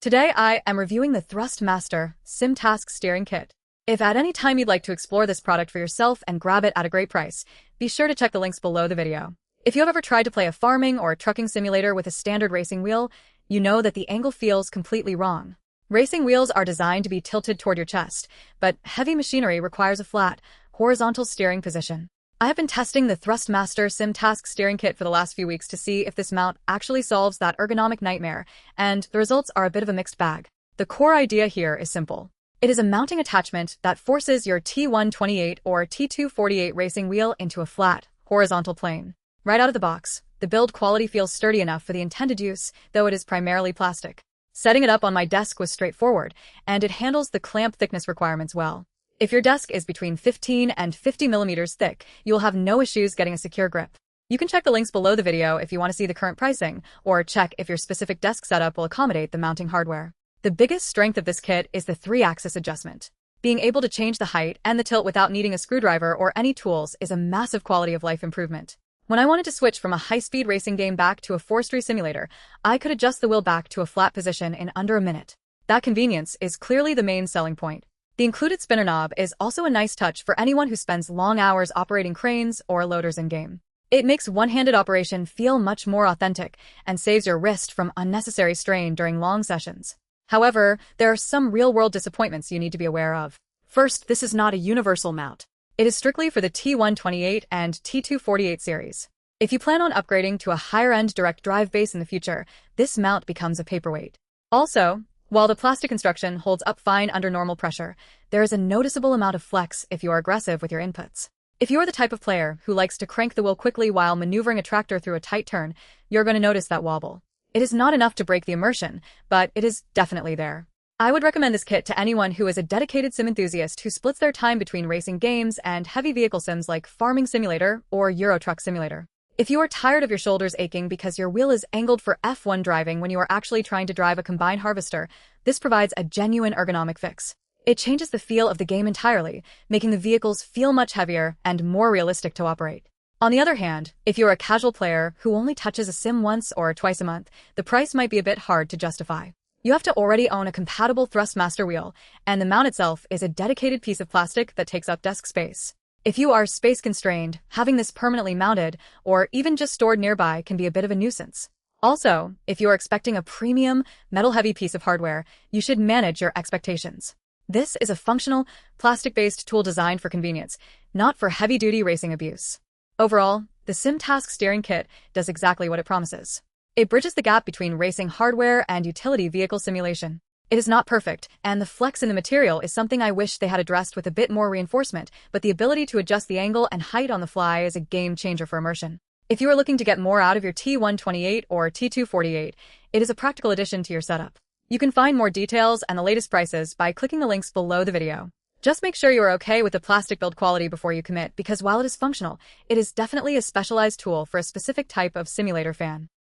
Today I am reviewing the Thrustmaster SimTask Steering Kit. If at any time you'd like to explore this product for yourself and grab it at a great price, be sure to check the links below the video. If you have ever tried to play a farming or trucking simulator with a standard racing wheel, you know that the angle feels completely wrong. Racing wheels are designed to be tilted toward your chest, but heavy machinery requires a flat, horizontal steering position. I have been testing the Thrustmaster SimTask Steering Kit for the last few weeks to see if this mount actually solves that ergonomic nightmare, and the results are a bit of a mixed bag. The core idea here is simple. It is a mounting attachment that forces your T128 or T248 racing wheel into a flat, horizontal plane. Right out of the box, the build quality feels sturdy enough for the intended use, though it is primarily plastic. Setting it up on my desk was straightforward, and it handles the clamp thickness requirements well. If your desk is between 15 and 50 millimeters thick, you will have no issues getting a secure grip. You can check the links below the video if you want to see the current pricing, or check if your specific desk setup will accommodate the mounting hardware. The biggest strength of this kit is the 3-axis adjustment. Being able to change the height and the tilt without needing a screwdriver or any tools is a massive quality of life improvement. When I wanted to switch from a high-speed racing game back to a forestry simulator, I could adjust the wheel back to a flat position in under a minute. That convenience is clearly the main selling point. The included spinner knob is also a nice touch for anyone who spends long hours operating cranes or loaders in-game. It makes one-handed operation feel much more authentic and saves your wrist from unnecessary strain during long sessions. However, there are some real-world disappointments you need to be aware of. First, this is not a universal mount. It is strictly for the T128 and T248 series. If you plan on upgrading to a higher-end direct drive base in the future, this mount becomes a paperweight. Also, while the plastic construction holds up fine under normal pressure, there is a noticeable amount of flex if you are aggressive with your inputs. If you're the type of player who likes to crank the wheel quickly while maneuvering a tractor through a tight turn, you're going to notice that wobble. It is not enough to break the immersion, but it is definitely there. I would recommend this kit to anyone who is a dedicated sim enthusiast who splits their time between racing games and heavy vehicle sims like Farming Simulator or Euro Truck Simulator. If you are tired of your shoulders aching because your wheel is angled for F1 driving when you are actually trying to drive a combine harvester, this provides a genuine ergonomic fix. It changes the feel of the game entirely, making the vehicles feel much heavier and more realistic to operate. On the other hand, if you're a casual player who only touches a sim once or twice a month, the price might be a bit hard to justify. You have to already own a compatible Thrustmaster wheel, and the mount itself is a dedicated piece of plastic that takes up desk space. If you are space-constrained, having this permanently mounted, or even just stored nearby can be a bit of a nuisance. Also, if you are expecting a premium, metal-heavy piece of hardware, you should manage your expectations. This is a functional, plastic-based tool designed for convenience, not for heavy-duty racing abuse. Overall, the SimTask Steering Kit does exactly what it promises. It bridges the gap between racing hardware and utility vehicle simulation. It is not perfect, and the flex in the material is something I wish they had addressed with a bit more reinforcement, but the ability to adjust the angle and height on the fly is a game changer for immersion. If you are looking to get more out of your T128 or T248, it is a practical addition to your setup. You can find more details and the latest prices by clicking the links below the video. Just make sure you are okay with the plastic build quality before you commit, because while it is functional, it is definitely a specialized tool for a specific type of simulator fan.